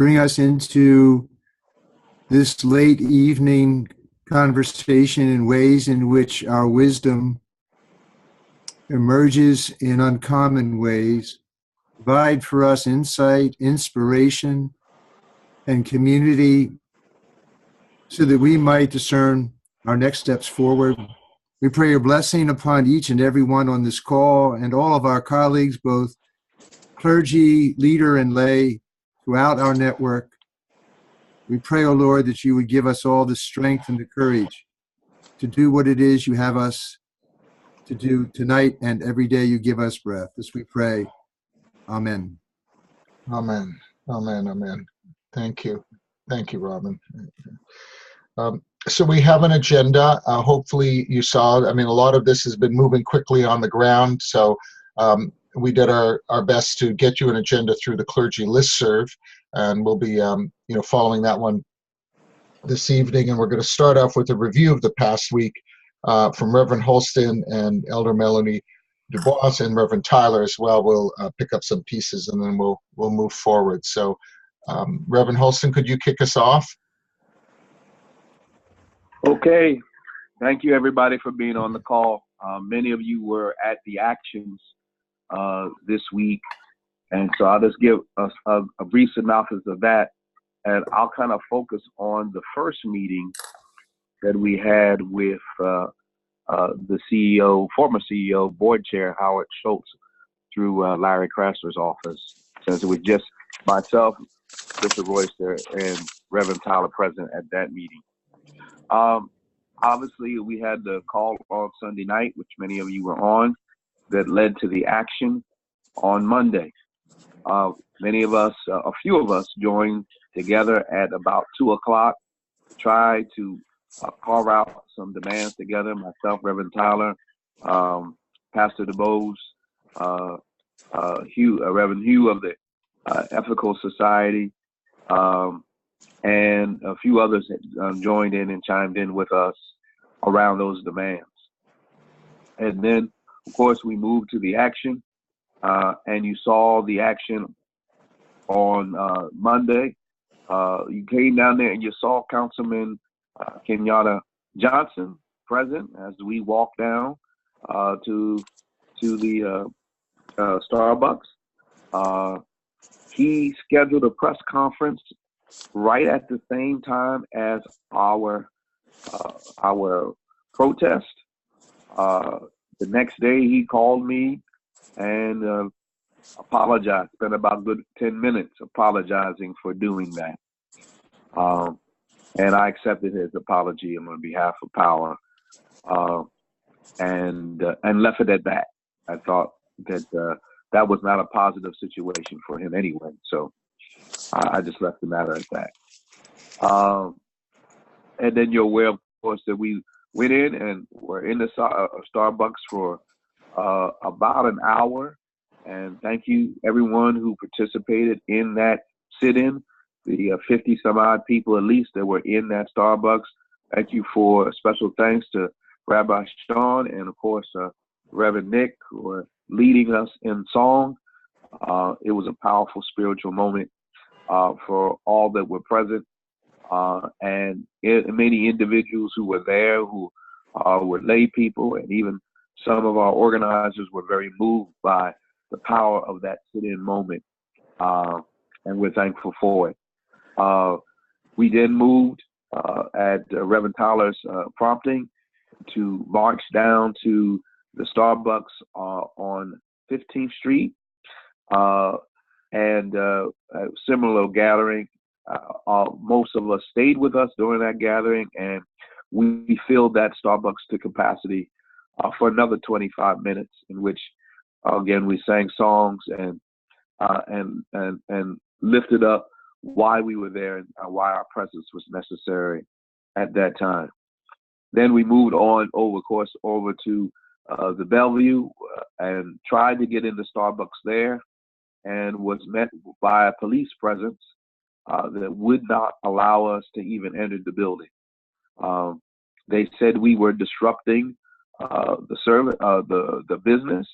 bring us into this late evening conversation in ways in which our wisdom emerges in uncommon ways. Provide for us insight, inspiration, and community so that we might discern our next steps forward. We pray your blessing upon each and every one on this call and all of our colleagues, both clergy, leader, and lay throughout our network. We pray, O Lord, that you would give us all the strength and the courage to do what it is you have us to do tonight and every day you give us breath. This we pray. Amen. Amen. Amen. Amen. Thank you. Thank you, Robin. So we have an agenda. Hopefully you saw, a lot of this has been moving quickly on the ground. So we did our best to get you an agenda through the clergy listserv, and we'll be following that one this evening. And we're going to start off with a review of the past week from Reverend Holston and Elder Melanie Dubois and Reverend Tyler as well. We'll pick up some pieces and then we'll move forward. So Reverend Holston, could you kick us off? Okay. Thank you, everybody, for being on the call. Many of you were at the actions this week, and so I'll just give a brief synopsis of that, and I'll kind of focus on the first meeting that we had with the CEO, former CEO, board chair Howard Schultz, through Larry Krasner's office, since it was just myself, Bishop Royster, and Reverend Tyler present at that meeting. Obviously, we had the call on Sunday night, which many of you were on, that led to the action on Monday. Many of us, a few of us, joined together at about 2 o'clock to try to carve out some demands together. Myself, Reverend Tyler, Pastor DeBose, Reverend Hugh of the Ethical Society, and a few others joined in and chimed in with us around those demands. And then, of course, we moved to the action, and you saw the action on Monday. You came down there and you saw Councilman Kenyatta Johnson present as we walked down to the Starbucks. He scheduled a press conference right at the same time as our protest. The next day he called me and apologized. Spent about a good 10 minutes apologizing for doing that. And I accepted his apology on behalf of Power, and left it at that. I thought that that was not a positive situation for him anyway, so I just left the matter at that. And then you're aware, of course, that we went in and were in the Starbucks for about an hour. And thank you, everyone who participated in that sit-in, the 50 some odd people at least that were in that Starbucks. Thank you for special thanks to Rabbi Sean and, of course, Reverend Nick, who were leading us in song. It was a powerful spiritual moment for all that were present, and many individuals who were there who were lay people, and even some of our organizers were very moved by the power of that sit-in moment, and we're thankful for it. We then moved at Reverend Tyler's prompting to march down to the Starbucks on 15th Street, and a similar gathering. Most of us stayed with us during that gathering, and we filled that Starbucks to capacity for another 25 minutes, in which again we sang songs and lifted up why we were there and why our presence was necessary at that time. Then we moved on over to the Bellevue and tried to get into Starbucks there, and was met by a police presence that would not allow us to even enter the building. They said we were disrupting the business,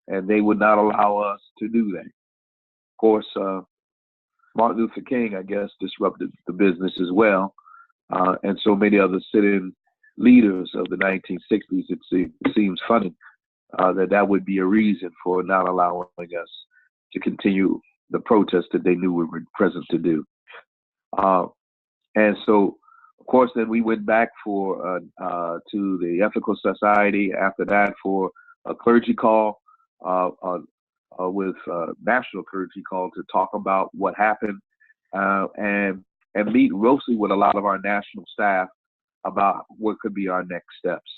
and they would not allow us to do that. Of course, Martin Luther King, I guess, disrupted the business as well. And so many other sit-in leaders of the 1960s, it seems funny that would be a reason for not allowing us to continue the protest that they knew we were present to do. And so, of course, then we went back to the Ethical Society after that for a clergy call, with national clergy call to talk about what happened, and meet mostly with a lot of our national staff about what could be our next steps.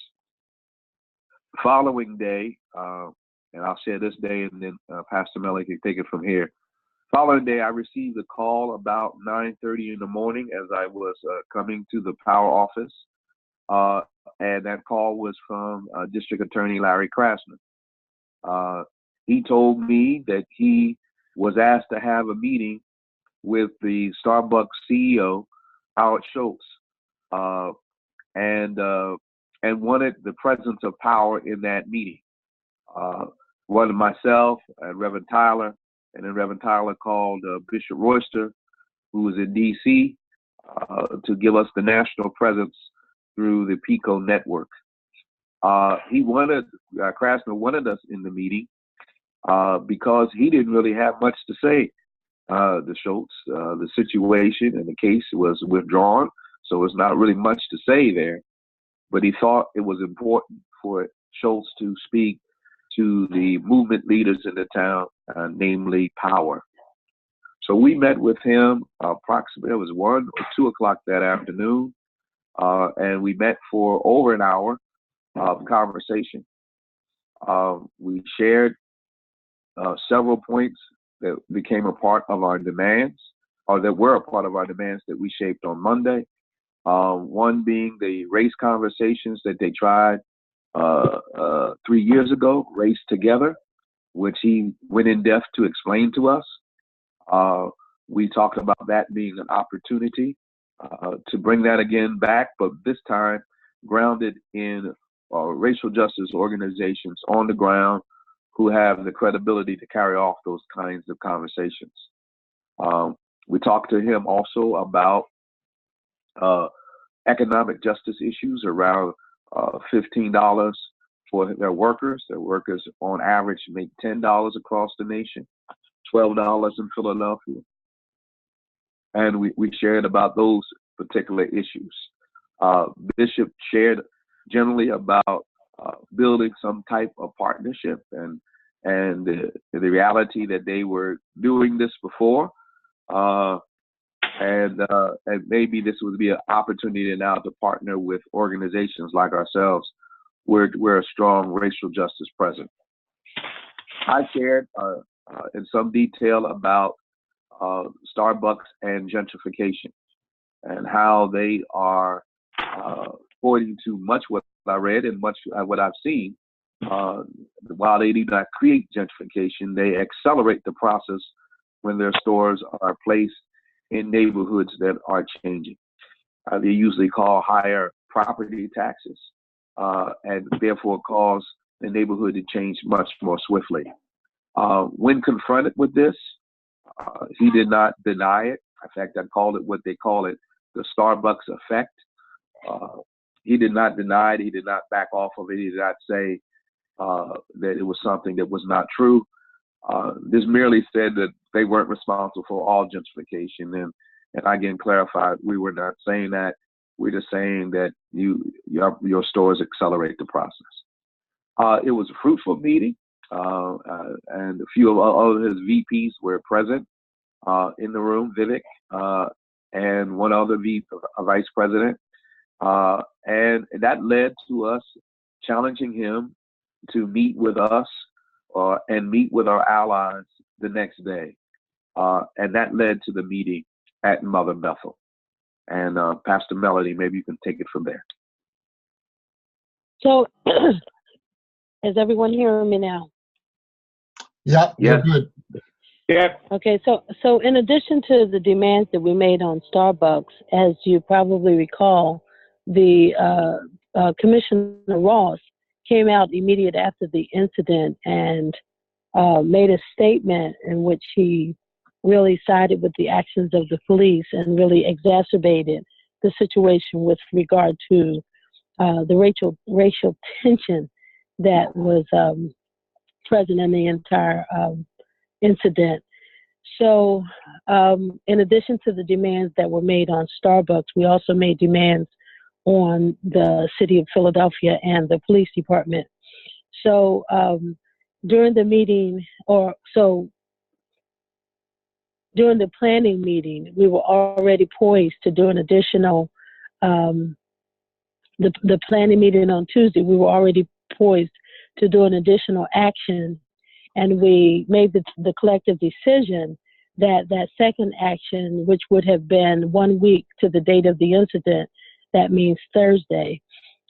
The following day, and I'll share this day, and then Pastor Melly can take it from here. Following day, I received a call about 9:30 in the morning as I was coming to the power office, and that call was from District Attorney Larry Krasner. He told me that he was asked to have a meeting with the Starbucks CEO, Howard Schultz, and wanted the presence of power in that meeting. Wanted myself and Reverend Tyler, and then Reverend Tyler called Bishop Royster, who was in D.C., to give us the national presence through the PICO network. Krasner wanted us in the meeting because he didn't really have much to say. The Schultz, the situation and the case was withdrawn, so it's not really much to say there. But he thought it was important for Schultz to speak to the movement leaders in the town, namely Power. So we met with him approximately, it was 1 or 2 o'clock that afternoon, and we met for over an hour of conversation. We shared several points that became a part of our demands, or that were a part of our demands that we shaped on Monday. One being the race conversations that they tried 3 years ago, Race Together, which he went in depth to explain to us. We talked about that being an opportunity to bring that again back, but this time grounded in racial justice organizations on the ground who have the credibility to carry off those kinds of conversations. We talked to him also about economic justice issues around $15 for their workers. Their workers on average make $10 across the nation, $12 in Philadelphia. And we shared about those particular issues. Bishop shared generally about building some type of partnership and the reality that they were doing this before. And maybe this would be an opportunity now to partner with organizations like ourselves, where we're a strong racial justice presence. I shared in some detail about Starbucks and gentrification and how they are, according to much what I read and much what I've seen, while they do not create gentrification, they accelerate the process when their stores are placed in neighborhoods that are changing. They usually call higher property taxes and therefore cause the neighborhood to change much more swiftly. When confronted with this, he did not deny it. In fact, I called it what they call it, the Starbucks effect. He did not deny it. He did not back off of it. He did not say that it was something that was not true. This merely said that they weren't responsible for all gentrification. And I again clarified, we were not saying that. We're just saying that your stores accelerate the process. It was a fruitful meeting, and a few of other his VPs were present in the room, Vivek, and one other vice president. And that led to us challenging him to meet with us and meet with our allies the next day. And that led to the meeting at Mother Bethel. And Pastor Melody, maybe you can take it from there. So, is everyone hearing me now? Yeah, you're good. Yeah. Okay, so in addition to the demands that we made on Starbucks, as you probably recall, the Commissioner Ross came out immediate after the incident and made a statement in which he really sided with the actions of the police and really exacerbated the situation with regard to the racial tension that was present in the entire incident. So, in addition to the demands that were made on Starbucks, we also made demands on the city of Philadelphia and the police department. So, during the meeting, during the planning meeting, we were already poised to do an additional, the planning meeting on Tuesday, we were already poised to do an additional action. And we made the collective decision that that second action, which would have been 1 week to the date of the incident, that means Thursday,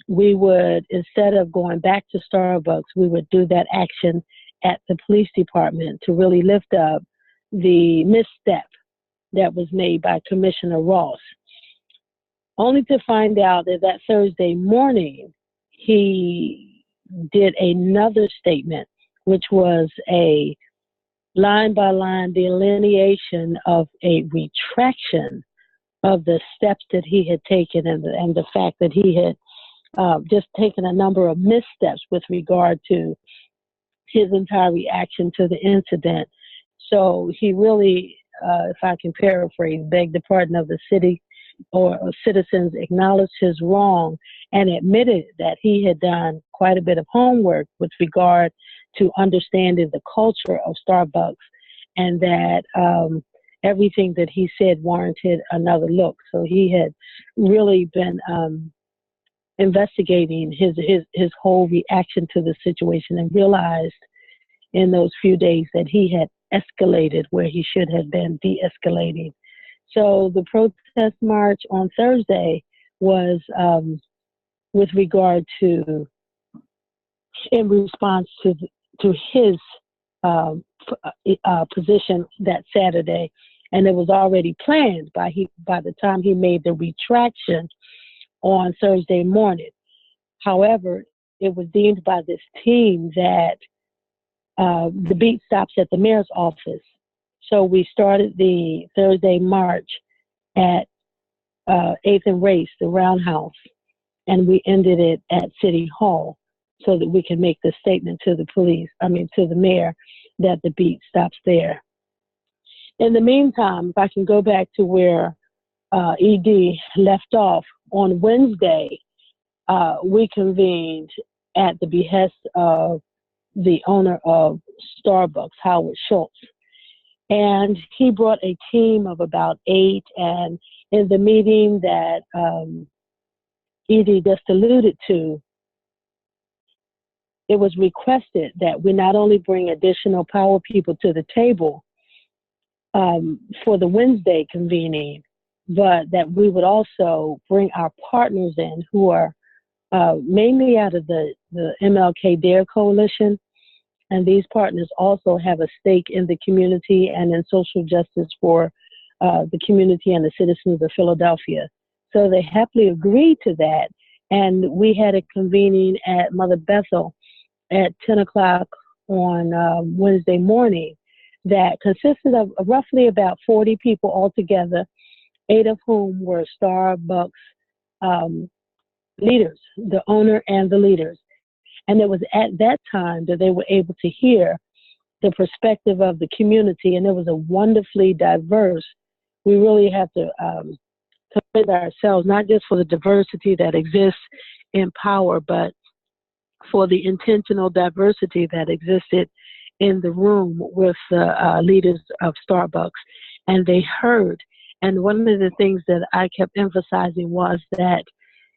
we would, instead of going back to Starbucks, we would do that action at the police department to really lift up the misstep that was made by Commissioner Ross. Only to find out that that Thursday morning, he did another statement, which was a line-by-line delineation of a retraction of the steps that he had taken and the fact that he had just taken a number of missteps with regard to his entire reaction to the incident. So he really, if I can paraphrase, begged the pardon of the city or citizens, acknowledged his wrong, and admitted that he had done quite a bit of homework with regard to understanding the culture of Starbucks, and that everything that he said warranted another look. So he had really been investigating his whole reaction to the situation, and realized in those few days that he had escalated where he should have been de-escalating. So the protest march on Thursday was with regard to, in response to his position that Saturday, and it was already planned by the time he made the retraction on Thursday morning. However, it was deemed by this team that the beat stops at the mayor's office. So we started the Thursday march at 8th and Race, the Roundhouse, and we ended it at City Hall so that we can make the statement to the mayor, that the beat stops there. In the meantime, if I can go back to where ED left off, on Wednesday, we convened at the behest of the owner of Starbucks, Howard Schultz. And he brought a team of about 8, and in the meeting that ED just alluded to, it was requested that we not only bring additional power people to the table for the Wednesday convening, but that we would also bring our partners in who are mainly out of the MLK Dare Coalition. And these partners also have a stake in the community and in social justice for the community and the citizens of Philadelphia. So they happily agreed to that. And we had a convening at Mother Bethel at 10 o'clock on Wednesday morning that consisted of roughly about 40 people altogether, 8 of whom were Starbucks leaders, the owner and the leaders. And it was at that time that they were able to hear the perspective of the community, and it was a wonderfully diverse. We really have to commend ourselves, not just for the diversity that exists in power, but for the intentional diversity that existed in the room with the leaders of Starbucks. And they heard. And one of the things that I kept emphasizing was that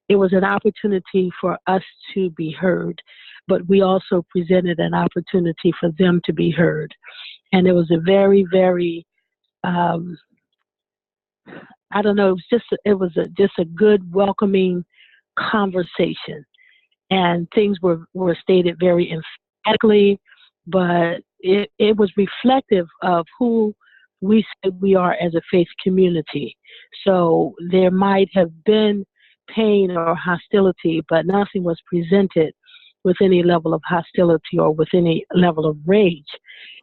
it was an opportunity for us to be heard, but we also presented an opportunity for them to be heard. And it was a very, very, I don't know, it was just a good, welcoming conversation. And things were stated very emphatically, but it was reflective of who we said we are as a faith community. So there might have been pain or hostility, but nothing was presented with any level of hostility or with any level of rage.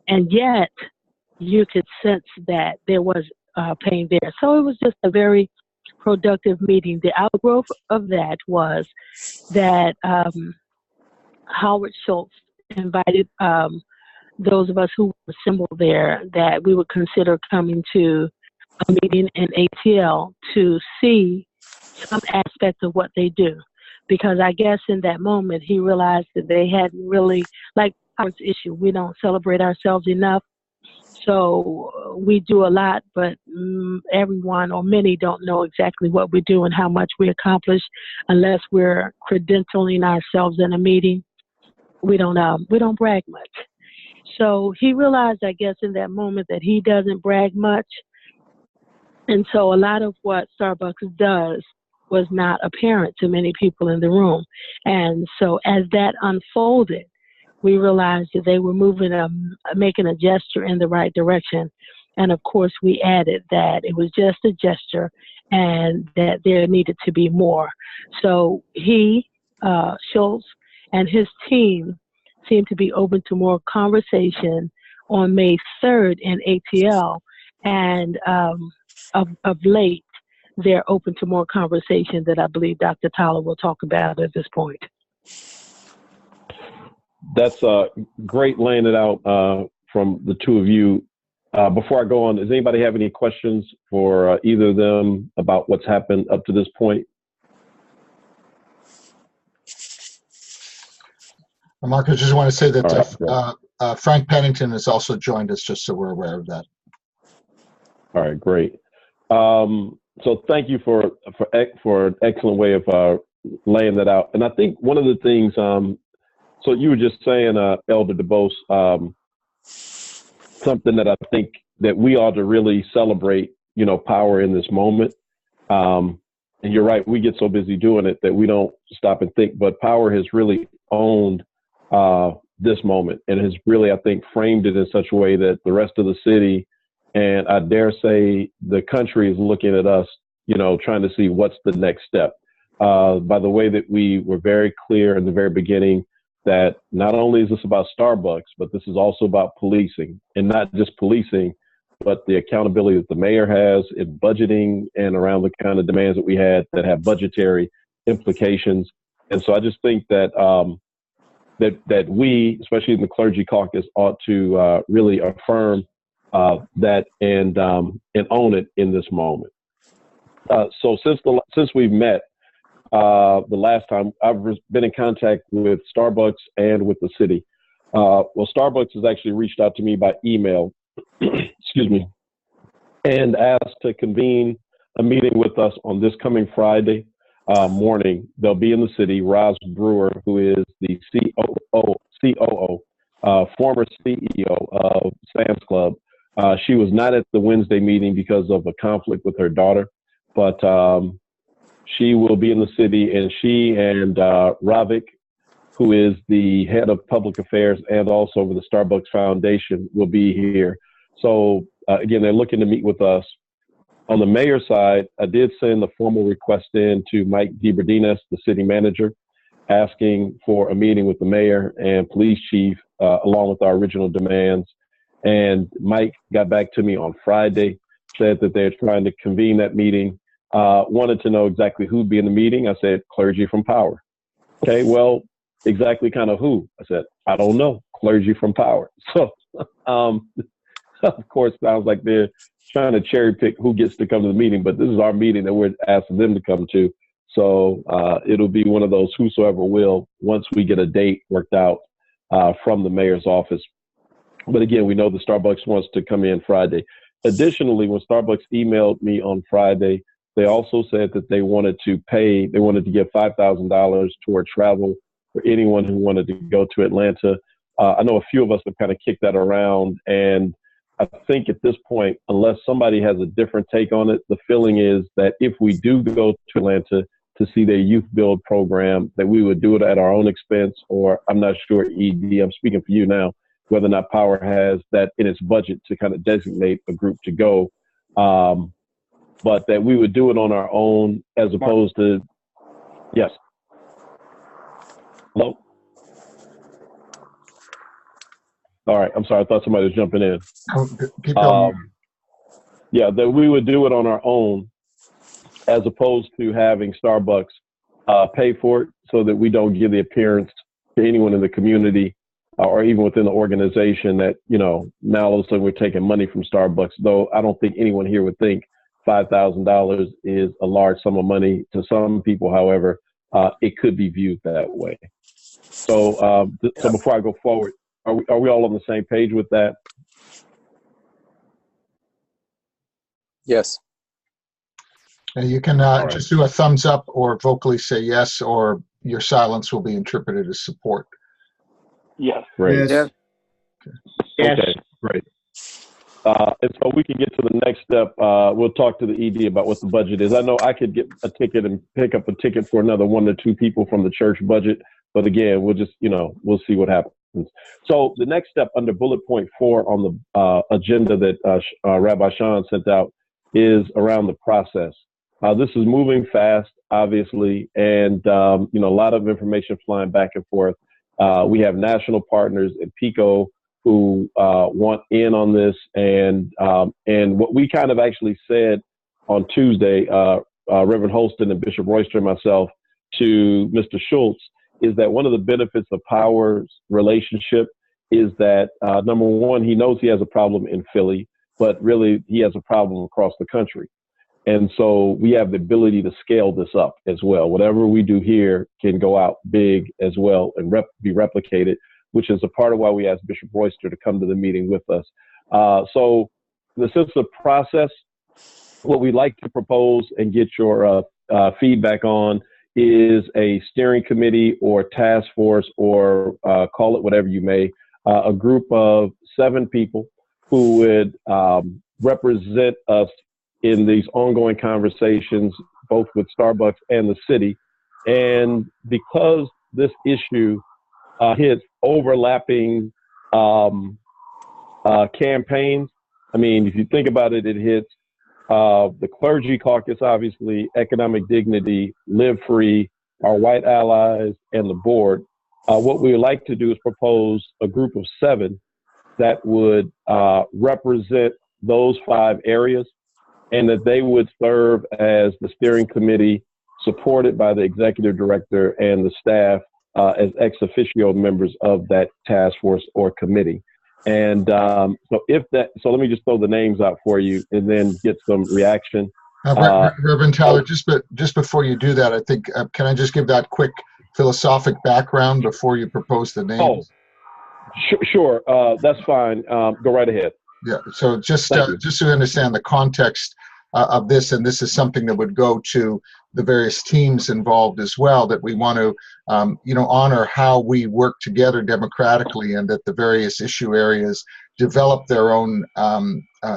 And yet, you could sense that there was pain there. So it was just a very productive meeting. The outgrowth of that was that Howard Schultz invited those of us who were assembled there that we would consider coming to a meeting in ATL to see some aspect of what they do. Because I guess in that moment he realized that they hadn't really, like Howard's issue, we don't celebrate ourselves enough. So we do a lot, but everyone or many don't know exactly what we do and how much we accomplish unless we're credentialing ourselves in a meeting. We don't brag much. So he realized, I guess, in that moment that he doesn't brag much. And so a lot of what Starbucks does was not apparent to many people in the room. And so as that unfolded, we realized that they were making a gesture in the right direction. And of course, we added that it was just a gesture and that there needed to be more. So he, Schultz, and his team seemed to be open to more conversation on May 3rd in ATL. And of late, they're open to more conversation that I believe Dr. Tyler will talk about at this point. That's great laying it out from the two of you. Before I go on, does anybody have any questions for either of them about what's happened up to this point? Mark, I just want to say that Right, Frank Pennington has also joined us, just so we're aware of that. All right, great. So thank you for an excellent way of laying that out. And I think one of the things, so you were just saying, Elder DeBose, something that I think that we ought to really celebrate, power in this moment. And you're right, we get so busy doing it that we don't stop and think, but power has really owned this moment and has really, I think, framed it in such a way that the rest of the city, and I dare say the country, is looking at us, trying to see what's the next step. By the way that we were very clear in the very beginning that not only is this about Starbucks, but this is also about policing, and not just policing, but the accountability that the mayor has in budgeting and around the kind of demands that we had that have budgetary implications. And so I just think that that we, especially in the clergy caucus, ought to really affirm that and own it in this moment. So since we've met the last time, I've been in contact with Starbucks and with the city. Well, Starbucks has actually reached out to me by email, excuse me, and asked to convene a meeting with us on this coming Friday morning. They'll be in the city. Roz Brewer, who is the COO, former CEO of Sam's Club. She was not at the Wednesday meeting because of a conflict with her daughter, but she will be in the city, and she and Ravik, who is the head of public affairs and also over the Starbucks Foundation, will be here. So again, they're looking to meet with us. On the mayor's side, I did send a formal request in to Mike DeBerdinas, the city manager, asking for a meeting with the mayor and police chief, along with our original demands. And Mike got back to me on Friday, said that they're trying to convene that meeting, wanted to know exactly who'd be in the meeting. I said, clergy from power. Okay, well, exactly kind of who? I said, I don't know, clergy from power. So, of course, sounds like they're trying to cherry pick who gets to come to the meeting, but this is our meeting that we're asking them to come to. So it'll be one of those whosoever will once we get a date worked out from the mayor's office. But again, we know the Starbucks wants to come in Friday. Additionally, when Starbucks emailed me on Friday, they also said that they wanted to give $5,000 toward travel for anyone who wanted to go to Atlanta. I know a few of us have kind of kicked that around, and I think at this point, unless somebody has a different take on it, the feeling is that if we do go to Atlanta to see their youth build program, that we would do it at our own expense, or I'm not sure, ED, I'm speaking for you now, whether or not Power has that in its budget to kind of designate a group to go, but that we would do it on our own as opposed to, yes. Hello? All right. I'm sorry. I thought somebody was jumping in. Keep going. Yeah, that we would do it on our own as opposed to having Starbucks pay for it, so that we don't give the appearance to anyone in the community or even within the organization that, now all of a sudden we're taking money from Starbucks, though I don't think anyone here would think $5,000 is a large sum of money. To some people, however, it could be viewed that way. So, so before I go forward, are we all on the same page with that? Yes. And you can right. just do a thumbs up or vocally say yes, or your silence will be interpreted as support. Yes. Great. Yes. Yes. Okay, great. And so we can get to the next step. We'll talk to the ED about what the budget is. I know I could get a ticket and pick up a ticket for another 1 to 2 people from the church budget, but again, we'll just, we'll see what happens. So the next step under bullet point 4 on the agenda that Rabbi Sean sent out is around the process. This is moving fast, obviously, and a lot of information flying back and forth. We have national partners at PICO who want in on this, and what we kind of actually said on Tuesday, Reverend Holston and Bishop Royster and myself, to Mr. Schultz, is that one of the benefits of Power's relationship is that, number one, he knows he has a problem in Philly, but really he has a problem across the country. And so we have the ability to scale this up as well. Whatever we do here can go out big as well and be replicated, which is a part of why we asked Bishop Royster to come to the meeting with us. So in the sense of process, what we'd like to propose and get your feedback on is a steering committee or task force, or call it whatever you may, a group of 7 people who would represent us in these ongoing conversations, both with Starbucks and the city. And because this issue hits overlapping campaigns, I mean, if you think about it, it hits the clergy caucus, obviously, economic dignity, live free, our white allies, and the board. What we would like to do is propose a group of 7 that would represent those 5 areas, and that they would serve as the steering committee, supported by the executive director and the staff as ex officio members of that task force or committee. And so let me just throw the names out for you and then get some reaction. Reverend Tyler, just before you do that, I think, can I just give that quick philosophic background before you propose the names? Sure. That's fine. Go right ahead. Yeah, so just to understand the context of this, and this is something that would go to the various teams involved as well, that we want to, honor how we work together democratically, and that the various issue areas develop their own,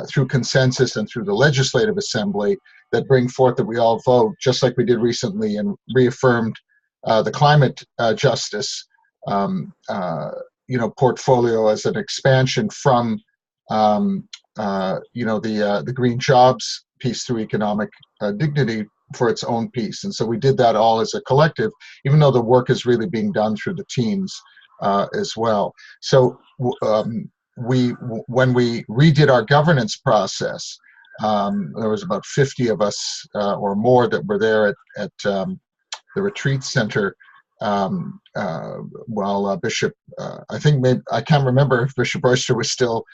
through consensus and through the Legislative Assembly, that bring forth that we all vote, just like we did recently and reaffirmed the climate justice, portfolio as an expansion from the green jobs piece through economic dignity for its own piece. And so we did that all as a collective, even though the work is really being done through the teams as well. So when we redid our governance process, there was about 50 of us or more that were there at the retreat center, while Bishop, I can't remember if Bishop Royster was still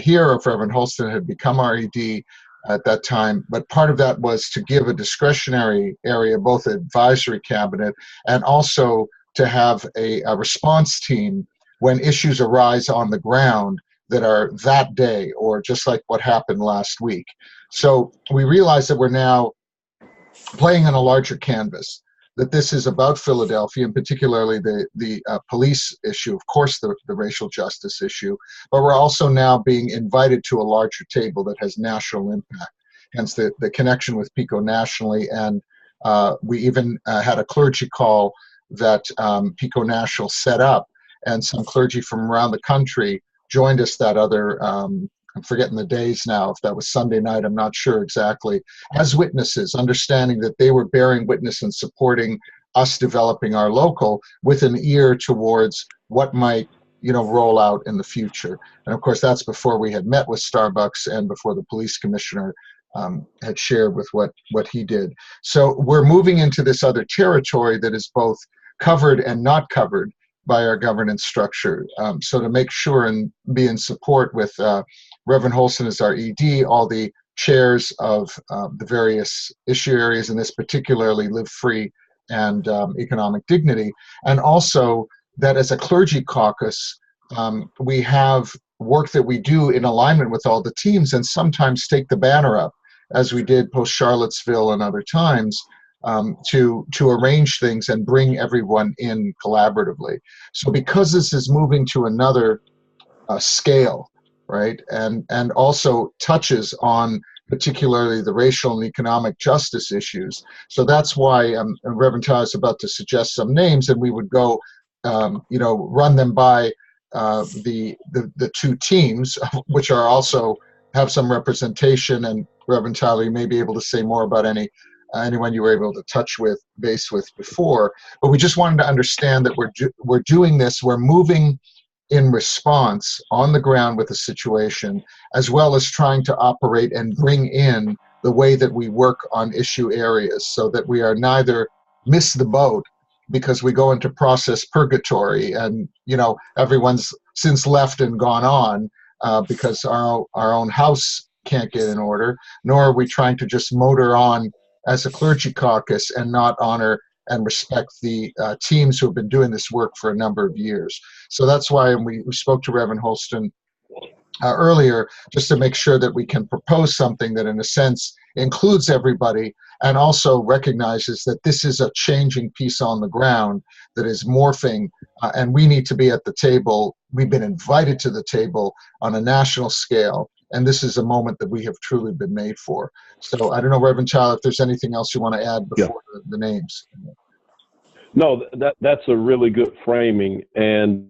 here or if Reverend Holston had become RED at that time, but part of that was to give a discretionary area, both advisory cabinet, and also to have a response team when issues arise on the ground that are that day, or just like what happened last week. So we realize that we're now playing on a larger canvas, that this is about Philadelphia, and particularly the police issue, of course, the racial justice issue, but we're also now being invited to a larger table that has national impact, hence the connection with PICO nationally. And we even had a clergy call that PICO National set up, and some clergy from around the country joined us that other, I'm forgetting the days now, if that was Sunday night, I'm not sure exactly, as witnesses, understanding that they were bearing witness and supporting us developing our local, with an ear towards what might, roll out in the future. And of course, that's before we had met with Starbucks and before the police commissioner had shared with what he did. So we're moving into this other territory that is both covered and not covered by our governance structure. So to make sure and be in support with Reverend Holston as our ED, all the chairs of the various issue areas in this, particularly Live Free and Economic Dignity, and also that as a clergy caucus, we have work that we do in alignment with all the teams, and sometimes take the banner up, as we did post Charlottesville and other times, to arrange things and bring everyone in collaboratively. So because this is moving to another scale, right, and also touches on particularly the racial and economic justice issues. So that's why Reverend Tyler is about to suggest some names, and we would go, run them by the two teams, which are also have some representation. And Reverend Tyler, you may be able to say more about anyone you were able to touch base with before. But we just wanted to understand that we're doing this. We're moving in response on the ground with the situation, as well as trying to operate and bring in the way that we work on issue areas, so that we are neither miss the boat because we go into process purgatory and everyone's since left and gone on because our own house can't get in order, nor are we trying to just motor on as a clergy caucus and not honor and respect the teams who have been doing this work for a number of years. So that's why we spoke to Reverend Holston earlier, just to make sure that we can propose something that in a sense includes everybody and also recognizes that this is a changing piece on the ground that is morphing, and we need to be at the table. We've been invited to the table on a national scale, and this is a moment that we have truly been made for. So I don't know, Reverend Tyler, if there's anything else you want to add before the names. No, that's a really good framing. And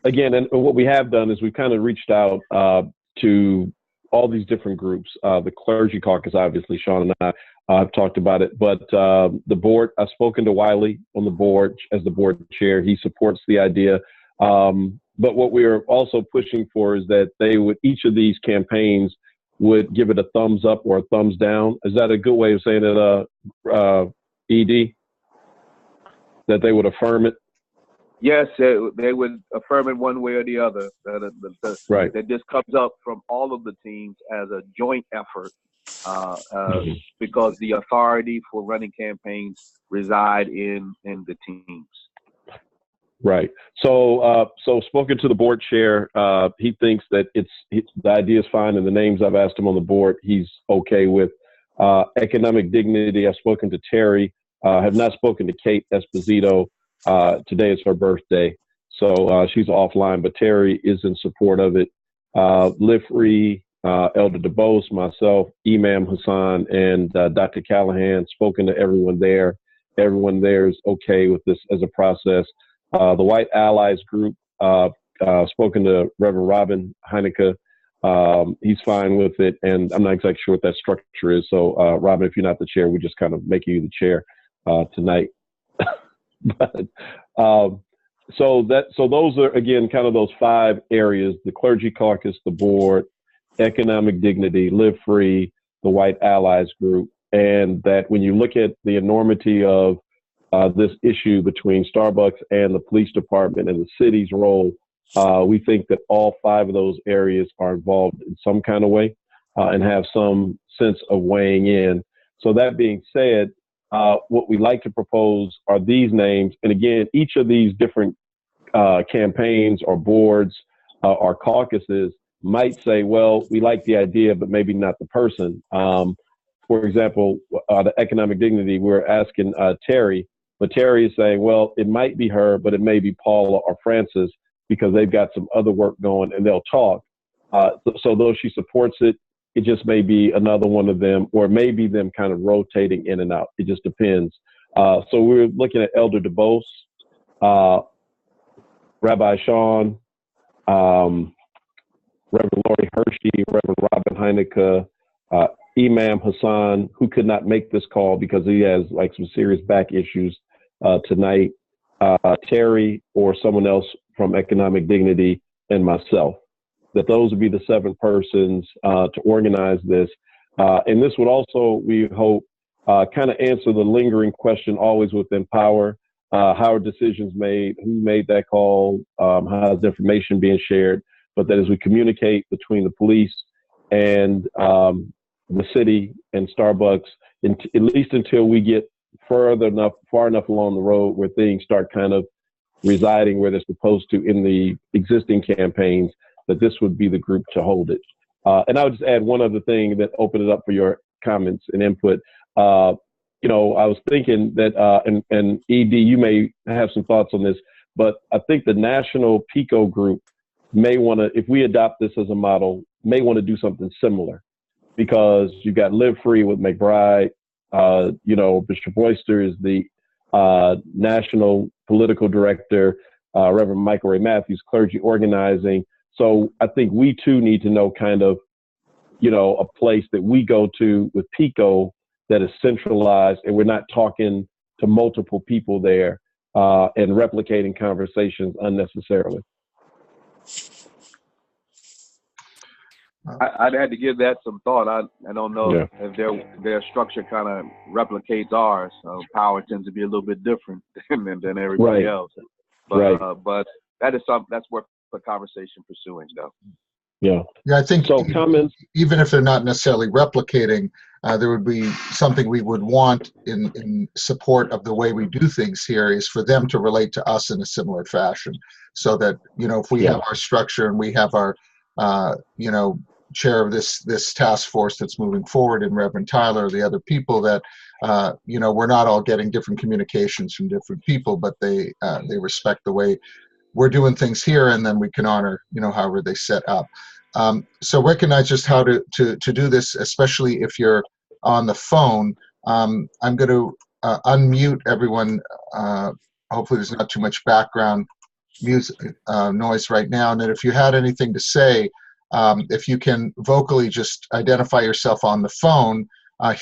again, and what we have done is we've kind of reached out to all these different groups. The clergy caucus, obviously, Sean and I have talked about it, but the board, I've spoken to Wiley on the board as the board chair. He supports the idea. But what we are also pushing for is that each of these campaigns would give it a thumbs up or a thumbs down. Is that a good way of saying it, ED? That they would affirm it? Yes, they would affirm it one way or the other. Right. That just comes up from all of the teams as a joint effort because the authority for running campaigns reside in the teams. Right. So spoken to the board chair, he thinks that the idea is fine, and the names I've asked him on the board, he's okay with. Economic dignity, I've spoken to Terry. Have not spoken to Kate Esposito. Today is her birthday, so she's offline, but Terry is in support of it. Live Free, Elder DeBose, myself, Imam Hassan, and Dr. Callahan, spoken to everyone there. Everyone there is okay with this as a process. The White Allies group, spoken to Reverend Robin Heineke. He's fine with it, and I'm not exactly sure what that structure is. So, Robin, if you're not the chair, we just kind of make you the chair tonight. But so those are, again, kind of those 5 areas: the clergy caucus, the board, economic dignity, Live Free, the White Allies group. And that when you look at the enormity of this issue between Starbucks and the police department and the city's role, we think that all 5 of those areas are involved in some kind of way and have some sense of weighing in. So that being said, what we like to propose are these names. And again, each of these different campaigns or boards or caucuses might say, well, we like the idea, but maybe not the person. For example, the economic dignity, we're asking Terry, but Terry is saying, well, it might be her, but it may be Paula or Francis because they've got some other work going and they'll talk. So though she supports it, it just may be another one of them, or maybe them kind of rotating in and out. It just depends. So we're looking at Elder DeBose, Rabbi Sean, Reverend Lori Hershey, Reverend Robin Heineke, Imam Hassan, who could not make this call because he has like some serious back issues tonight. Terry, or someone else from Economic Dignity, and myself. That those would be the 7 persons to organize this. And this would also, we hope, kind of answer the lingering question always within power. How are decisions made? Who made that call? How is information being shared? But that as we communicate between the police and the city and Starbucks, at least until we get far enough along the road where things start kind of residing where they're supposed to in the existing campaigns, that this would be the group to hold it. And I would just add one other thing that opened it up for your comments and input. You know, I was thinking that, and ED, you may have some thoughts on this, but I think the national PICO group may want to, if we adopt this as a model, may want to do something similar, because you've got Live Free with McBride, you know, Bishop Oyster is the national political director, Reverend Michael Ray Matthews, clergy organizing. So I think we too need to know kind of, you know, a place that we go to with PICO that is centralized, and we're not talking to multiple people there and replicating conversations unnecessarily. I'd had to give that some thought. I don't know if their structure kind of replicates ours. Power tends to be a little bit different than everybody else. But but that is something that's worth the conversation pursuing, though. Yeah, I think so. Comments, even if they're not necessarily replicating, there would be something we would want in support of the way we do things here is for them to relate to us in a similar fashion, so that, you know, if we have our structure and we have our you know, chair of this task force that's moving forward, and Reverend Tyler, or the other people, that you know, we're not all getting different communications from different people, but they respect the way we're doing things here, and then we can honor, you know, however they set up. So recognize just how to do this, especially if you're on the phone. I'm going to unmute everyone. Hopefully there's not too much background music noise right now. And then if you had anything to say, if you can vocally just identify yourself on the phone.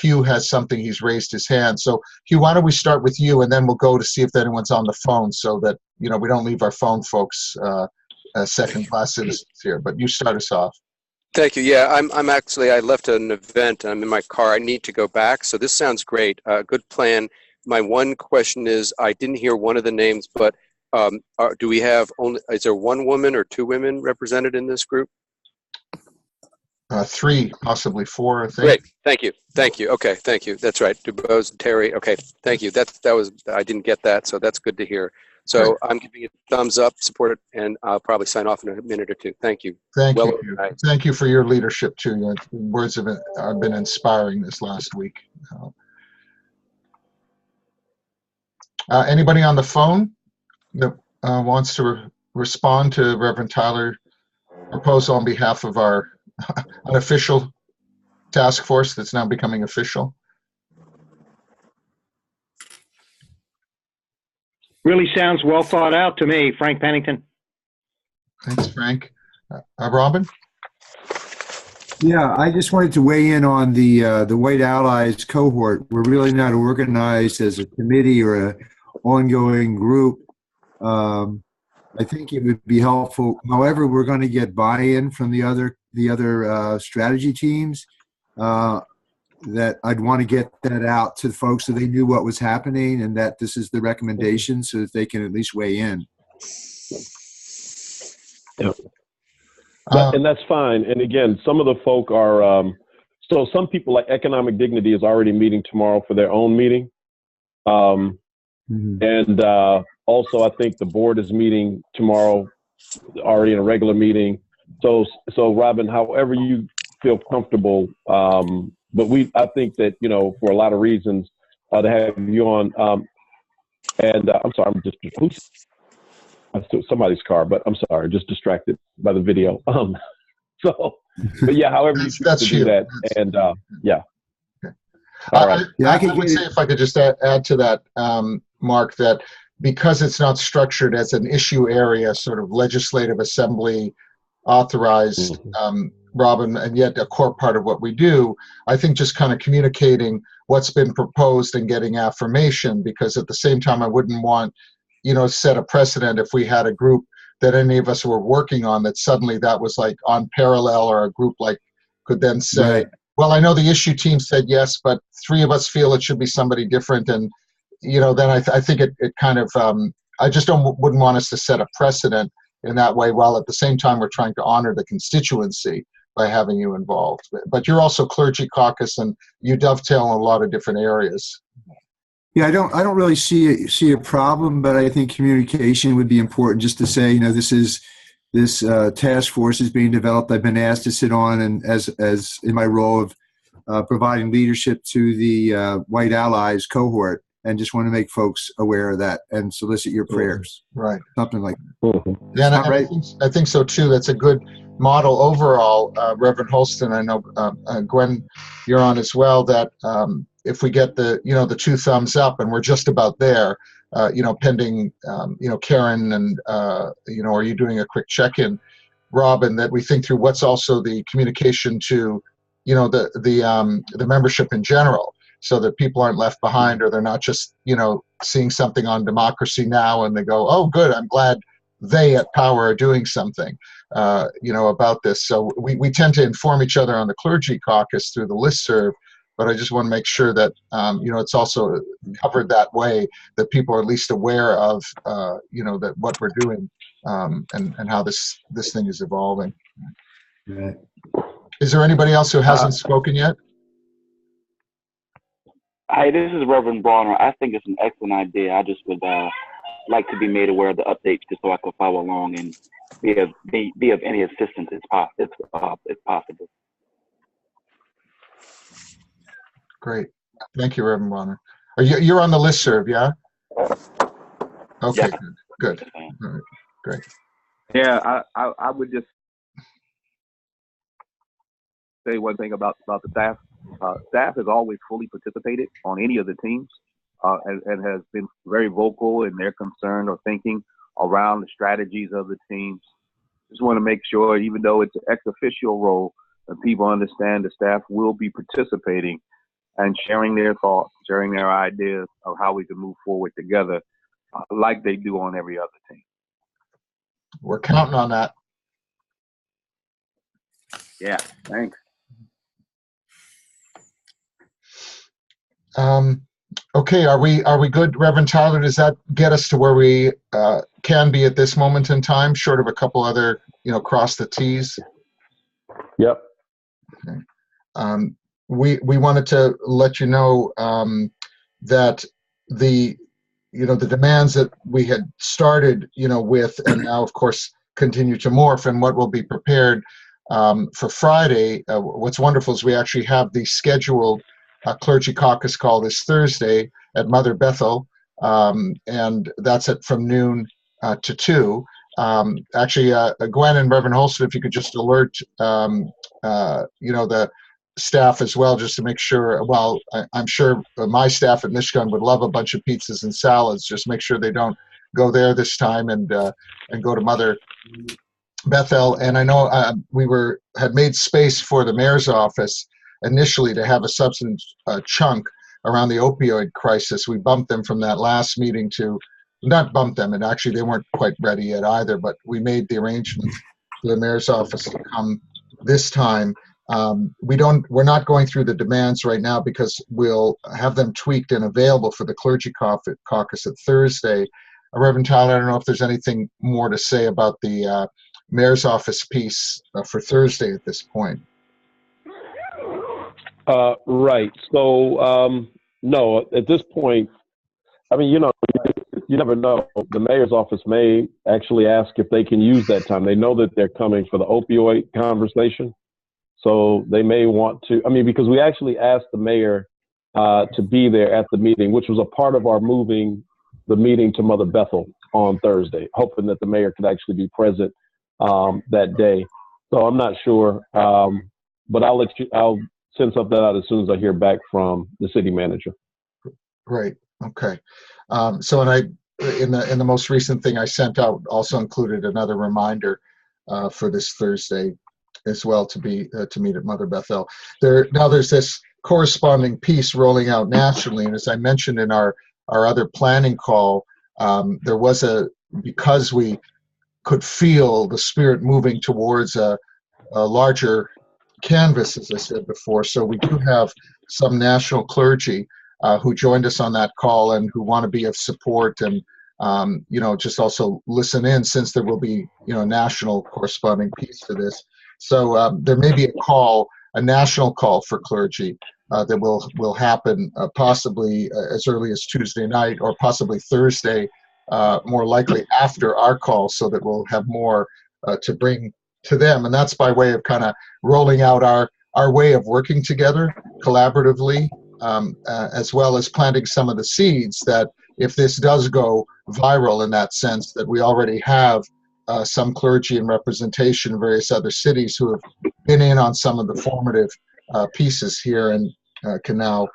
Hugh has something, he's raised his hand. So Hugh, why don't we start with you, and then we'll go to see if anyone's on the phone, so that, you know, we don't leave our phone folks second-class citizens here. But you start us off. Thank you. Yeah, I'm actually, I left an event. I'm in my car. I need to go back. So this sounds great. Good plan. My one question is, I didn't hear one of the names, but do we have only, is there one woman or 2 women represented in this group? 3, possibly 4, I think. Great. Thank you. Thank you. Okay. Thank you. That's right. Dubose and Terry. Okay. Thank you. That was, I didn't get that. So that's good to hear. So Great. I'm giving it a thumbs up, support it, and I'll probably sign off in a minute or 2. Thank you. Thank you. Thank you for your leadership too. Your words have been inspiring this last week. Anybody on the phone that wants to respond to Reverend Tyler proposal on behalf of our unofficial task force that's now becoming official? Really sounds well thought out to me, Frank Pennington. Thanks, Frank. Robin? Yeah, I just wanted to weigh in on the White Allies cohort. We're really not organized as a committee or an ongoing group. I think it would be helpful. However, we're going to get buy-in from the other strategy teams. That I'd want to get that out to the folks so they knew what was happening, and that this is the recommendation, so that they can at least weigh in. Yeah. And that's fine. And again, some of the folk are, so some people like Economic Dignity is already meeting tomorrow for their own meeting. And also I think the board is meeting tomorrow, already in a regular meeting. So Robin, however you feel comfortable, but I think that, you know, for a lot of reasons, to have you on, and I'm sorry, I'm just, somebody's car, but I'm sorry, just distracted by the video. But yeah, however you choose to do that, and yeah. Okay. All right. I would say, if I could just add to that, Mark, that because it's not structured as an issue area, sort of legislative assembly authorized, Robin, and yet a core part of what we do, I think just kind of communicating what's been proposed and getting affirmation, because at the same time, I wouldn't want set a precedent if we had a group that any of us were working on that suddenly that was like on parallel, or a group like could then say, Right. well, I know the issue team said yes, but three of us feel it should be somebody different. And, then I think it kind of, I just wouldn't want us to set a precedent in that way, while at the same time we're trying to honor the constituency by having you involved. But you're also clergy caucus, and you dovetail in a lot of different areas. Yeah, I don't really see a problem, but I think communication would be important. Just to say, this task force is being developed. I've been asked to sit on, and as in my role of providing leadership to the White Allies cohort, and just want to make folks aware of that and solicit your prayers. Right. Something like that. Yeah, and Right. I think so too. That's a good model overall, Reverend Holston. I know Gwen, you're on as well. That if we get the 2 thumbs up, and we're just about there, pending, Karen and are you doing a quick check-in, Robin? That we think through what's also the communication to, the membership in general, so that people aren't left behind, or they're not just seeing something on Democracy Now! And they go, oh, good, I'm glad they at Power are doing something, about this. So we tend to inform each other on the clergy caucus through the listserv, but I just want to make sure that, it's also covered that way, that people are at least aware of, that what we're doing, and how this thing is evolving. Right. Is there anybody else who hasn't spoken yet? Hi, this is Reverend Bronner. I think it's an excellent idea. I just would like to be made aware of the updates, just so I can follow along and be of any assistance if possible. Great. Thank you, Reverend Bronner. You're on the listserv, yeah? Okay, Yeah. good. All right, great. Yeah, I would just say one thing about the staff. Staff has always fully participated on any of the teams, and has been very vocal in their concern or thinking around the strategies of the teams. Just want to make sure, even though it's an ex officio role, that people understand the staff will be participating and sharing their thoughts, sharing their ideas of how we can move forward together, like they do on every other team. We're counting on that. Yeah, thanks. Okay, are we good, Reverend Tyler? Does that get us to where we can be at this moment in time, short of a couple other, cross the T's? Yep. Okay. We wanted to let you know that the demands that we had started with, and now of course continue to morph, and what will be prepared for Friday. What's wonderful is we actually have the scheduled clergy caucus call this Thursday at Mother Bethel, and that's from noon to 2. Actually, Gwen and Reverend Holston, if you could just alert the staff as well, just to make sure. Well, I'm sure my staff at Michigan would love a bunch of pizzas and salads. Just make sure they don't go there this time, and go to Mother Bethel. And I know we had made space for the mayor's office initially to have a substance chunk around the opioid crisis. We bumped them from that last meeting to, not bumped them, and actually they weren't quite ready yet either, but we made the arrangements for the mayor's office to come this time. We're not going through the demands right now, because we'll have them tweaked and available for the clergy caucus at Thursday. Reverend Tyler, I don't know if there's anything more to say about the mayor's office piece for Thursday at this point. Right. So, no, at this point, I mean, you never know. The mayor's office may actually ask if they can use that time. They know that they're coming for the opioid conversation. So they may want to, because we actually asked the mayor to be there at the meeting, which was a part of our moving the meeting to Mother Bethel on Thursday, hoping that the mayor could actually be present that day. So I'm not sure, but I'll send something out as soon as I hear back from the city manager. Great. Okay. So, and in the most recent thing I sent out also included another reminder for this Thursday as well, to meet at Mother Bethel. There's this corresponding piece rolling out nationally, and as I mentioned in our other planning call, there was because we could feel the Spirit moving towards a larger canvas, as I said before. So we do have some national clergy who joined us on that call and who want to be of support and just also listen in, since there will be national corresponding piece to this. So there may be a national call for clergy that will happen possibly as early as Tuesday night, or possibly Thursday, more likely after our call, so that we'll have more to bring to them. And that's by way of kind of rolling out our way of working together collaboratively, as well as planting some of the seeds that, if this does go viral in that sense, that we already have some clergy and representation in various other cities who have been in on some of the formative pieces here and can now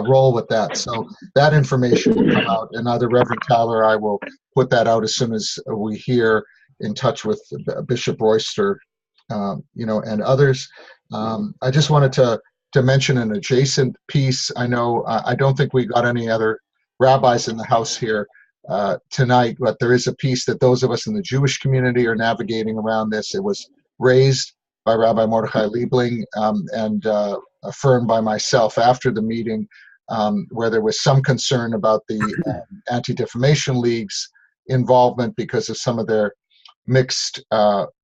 roll with that. So that information will come out, and either Reverend Tyler or I will put that out as soon as we hear, in touch with Bishop Royster, and others. I just wanted to mention an adjacent piece. I know I don't think we got any other rabbis in the house here tonight, but there is a piece that those of us in the Jewish community are navigating around this. It was raised by Rabbi Mordechai Liebling and affirmed by myself after the meeting, where there was some concern about the Anti-Defamation League's involvement because of some of their mixed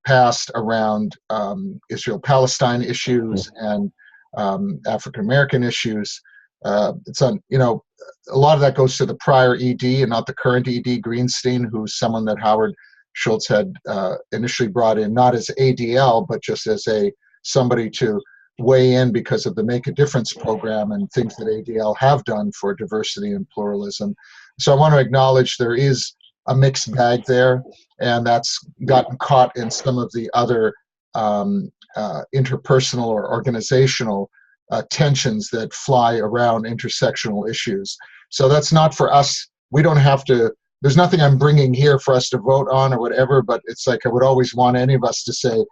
past around Israel-Palestine issues and African-American issues. It's on, a lot of that goes to the prior ED and not the current ED, Greenstein, who's someone that Howard Schultz had initially brought in, not as ADL, but just as somebody to weigh in because of the Make a Difference program and things that ADL have done for diversity and pluralism. So I want to acknowledge there is a mixed bag there, and that's gotten caught in some of the other interpersonal or organizational tensions that fly around intersectional issues. So that's not for us. We don't have to, there's nothing I'm bringing here for us to vote on or whatever, but it's like I would always want any of us to say,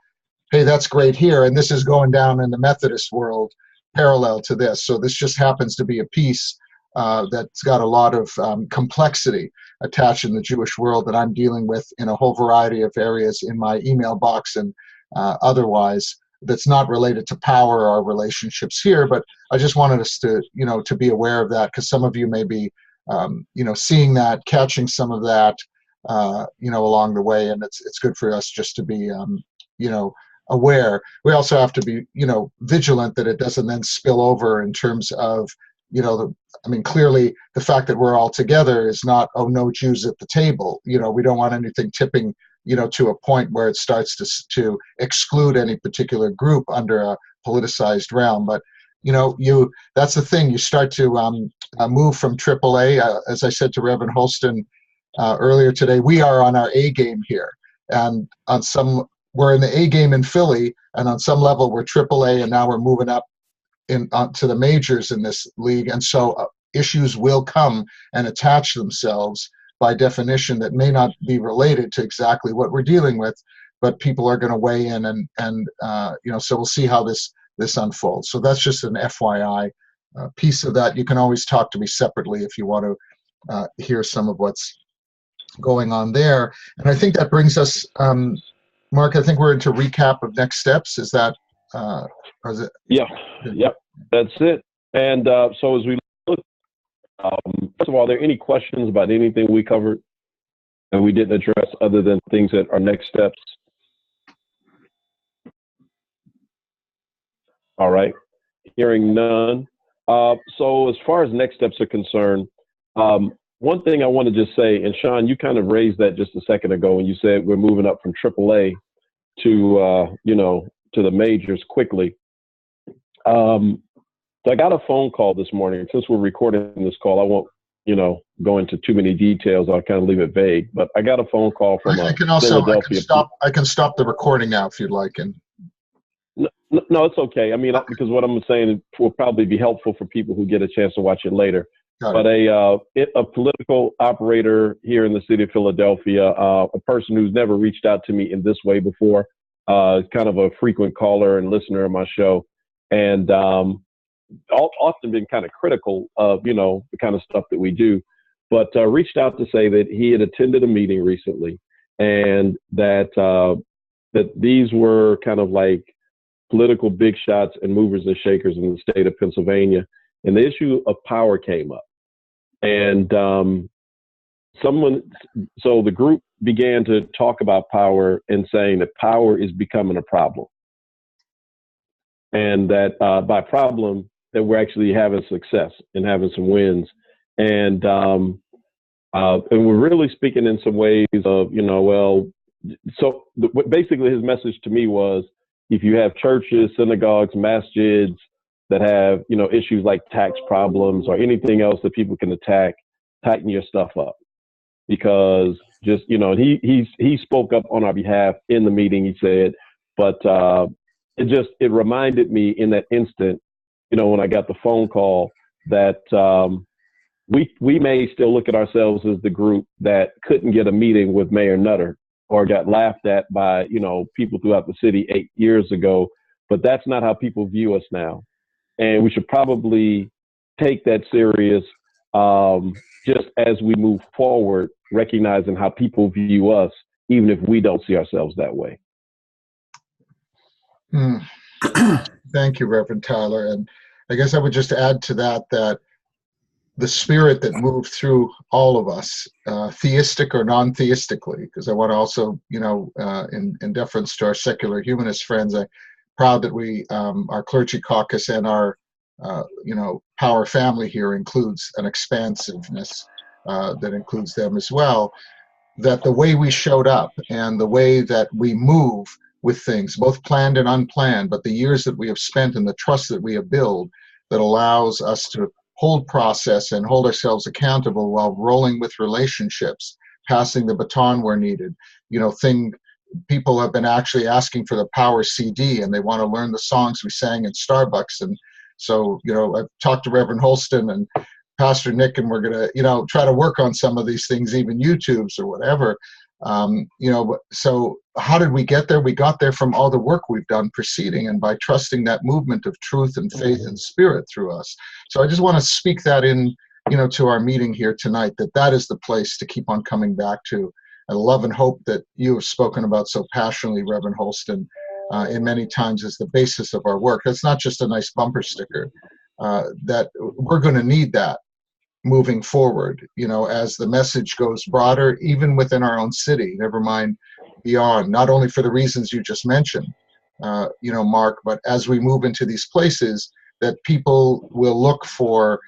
hey, that's great here, and this is going down in the Methodist world parallel to this. So this just happens to be a piece that's got a lot of complexity attached in the Jewish world that I'm dealing with in a whole variety of areas in my email box and otherwise, that's not related to power or relationships here. But I just wanted us to, to be aware of that, because some of you may be, seeing that, catching some of that, along the way, and it's good for us just to be, aware. We also have to be, vigilant that it doesn't then spill over in terms of, clearly the fact that we're all together is not, oh, no Jews at the table. We don't want anything tipping, to a point where it starts to exclude any particular group under a politicized realm. But, that's the thing. You start to move from AAA. As I said to Reverend Holston earlier today, we are on our A game here. And we're in the A game in Philly, and on some level we're AAA, and now we're moving up to the majors in this league. And so issues will come and attach themselves by definition that may not be related to exactly what we're dealing with, but people are going to weigh in, and so we'll see how this unfolds. So that's just an FYI piece of that. You can always talk to me separately if you want to hear some of what's going on there. And I think that brings us, Mark, I think we're into recap of next steps. Is that, or is it? Yeah, yep, that's it. And so as we look, first of all, are there any questions about anything we covered that we didn't address other than things that are next steps? All right, hearing none. So as far as next steps are concerned, one thing I want to just say, and Sean, you kind of raised that just a second ago when you said we're moving up from AAA to, to the majors quickly. So I got a phone call this morning. Since we're recording this call, I won't, go into too many details. I'll kind of leave it vague. But I got a phone call from Philadelphia. I can stop the recording now if you'd like. And no, it's okay. Because what I'm saying will probably be helpful for people who get a chance to watch it later. But a political operator here in the city of Philadelphia, a person who's never reached out to me in this way before, kind of a frequent caller and listener of my show, and often been kind of critical of, the kind of stuff that we do. but reached out to say that he had attended a meeting recently, and that that these were kind of like political big shots and movers and shakers in the state of Pennsylvania, and the issue of power came up, and so the group began to talk about power and saying that power is becoming a problem, and that by problem that we're actually having success and having some wins, and we're really speaking in some ways of, basically his message to me was, if you have churches, synagogues, masjids that have, issues like tax problems or anything else that people can attack, tighten your stuff up. Because just, he spoke up on our behalf in the meeting, he said, but it reminded me in that instant, when I got the phone call, that we may still look at ourselves as the group that couldn't get a meeting with Mayor Nutter or got laughed at by, people throughout the city 8 years ago, but that's not how people view us now. And we should probably take that serious just as we move forward, recognizing how people view us, even if we don't see ourselves that way. Thank you, Reverend Tyler. And I guess I would just add to that the spirit that moved through all of us, theistic or non-theistically, because I want to also, in deference to our secular humanist friends, I'm proud that we, our clergy caucus and our, power family here includes an expansiveness that includes them as well, that the way we showed up and the way that we move with things, both planned and unplanned, but the years that we have spent and the trust that we have built that allows us to hold process and hold ourselves accountable while rolling with relationships, passing the baton where needed. People have been actually asking for the Power CD, and they want to learn the songs we sang in Starbucks. And so, I've talked to Reverend Holston and Pastor Nick, and we're going to, try to work on some of these things, even YouTubes or whatever. So how did we get there? We got there from all the work we've done preceding, and by trusting that movement of truth and faith and spirit through us. So I just want to speak that in, to our meeting here tonight, that is the place to keep on coming back to. I love and hope that you have spoken about so passionately, Reverend Holston, in many times as the basis of our work. That's not just a nice bumper sticker, that we're going to need that moving forward, as the message goes broader, even within our own city, never mind beyond, not only for the reasons you just mentioned, Mark, but as we move into these places that people will look for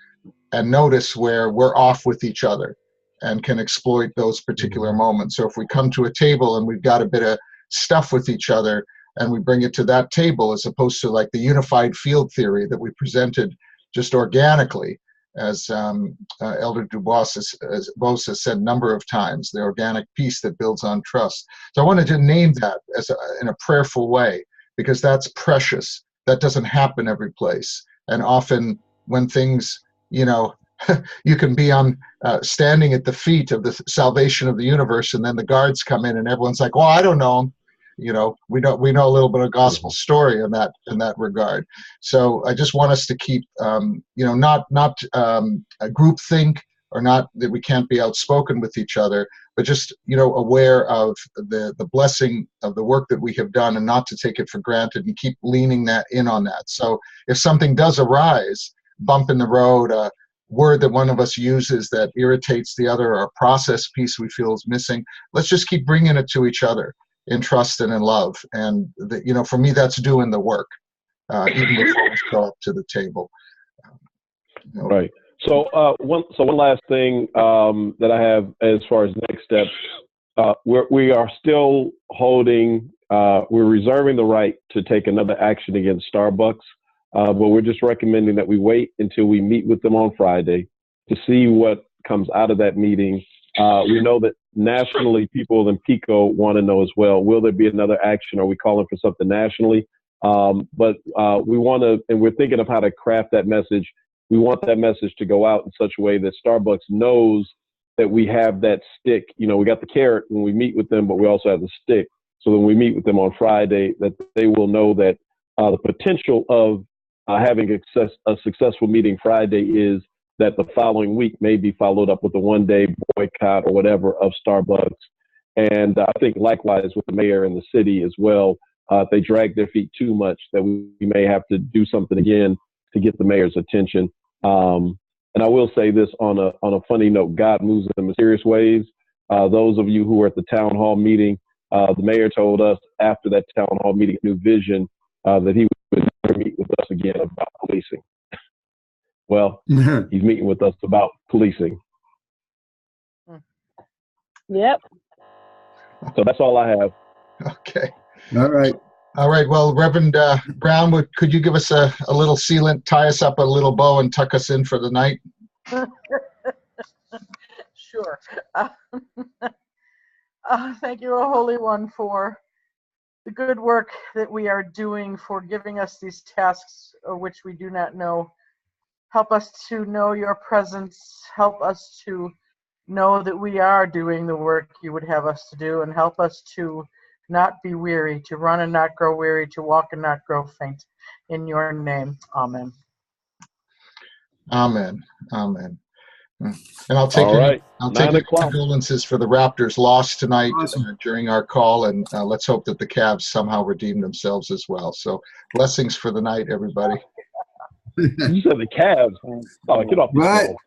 and notice where we're off with each other and can exploit those particular moments. So if we come to a table and we've got a bit of stuff with each other and we bring it to that table, as opposed to like the unified field theory that we presented just organically, as Elder Dubois has said a number of times, the organic peace that builds on trust. So I wanted to name that in a prayerful way, because that's precious. That doesn't happen every place. And often when things, you can be on standing at the feet of the salvation of the universe, and then the guards come in and everyone's like, well, I don't know. We know a little bit of gospel story in that regard. So I just want us to keep, not a group think, or not that we can't be outspoken with each other, but just, aware of the blessing of the work that we have done, and not to take it for granted, and keep leaning that in on that. So if something does arise, bump in the road, a word that one of us uses that irritates the other, or a process piece we feel is missing, let's just keep bringing it to each other in trust and in love. And for me, that's doing the work, even before we show up to the table. Right. So one last thing that I have as far as next steps, we are still holding, we're reserving the right to take another action against Starbucks, but we're just recommending that we wait until we meet with them on Friday to see what comes out of that meeting. We know that nationally, people in Pico want to know as well, will there be another action? Are we calling for something nationally? But we want to, and we're thinking of how to craft that message. We want that message to go out in such a way that Starbucks knows that we have that stick. We got the carrot when we meet with them, but we also have the stick. So when we meet with them on Friday, that they will know that the potential of having a successful meeting Friday is that the following week may be followed up with a one-day boycott or whatever of Starbucks. And I think likewise with the mayor and the city as well, if they drag their feet too much, that we may have to do something again to get the mayor's attention. And I will say this on a funny note, God moves in mysterious ways. Those of you who were at the town hall meeting, the mayor told us after that town hall meeting, New Vision, that he would never meet with us again about policing. Well, he's meeting with us about policing. Yep. So that's all I have. Okay. All right. All right. Well, Reverend Brown, could you give us a little sealant, tie us up a little bow, and tuck us in for the night? Sure. Thank you, O Holy One, for the good work that we are doing, for giving us these tasks of which we do not know. Help us to know your presence. Help us to know that we are doing the work you would have us to do, and help us to not be weary, to run and not grow weary, to walk and not grow faint. In your name, amen. Amen. Amen. And I'll take All right. I'll take 9 o'clock. condolences for the Raptors' loss tonight Awesome. during our call, and let's hope that the Cavs somehow redeem themselves as well. So blessings for the night, everybody. You said the Cavs. Oh, get off the Right. phone.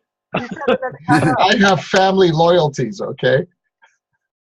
I have family loyalties, okay?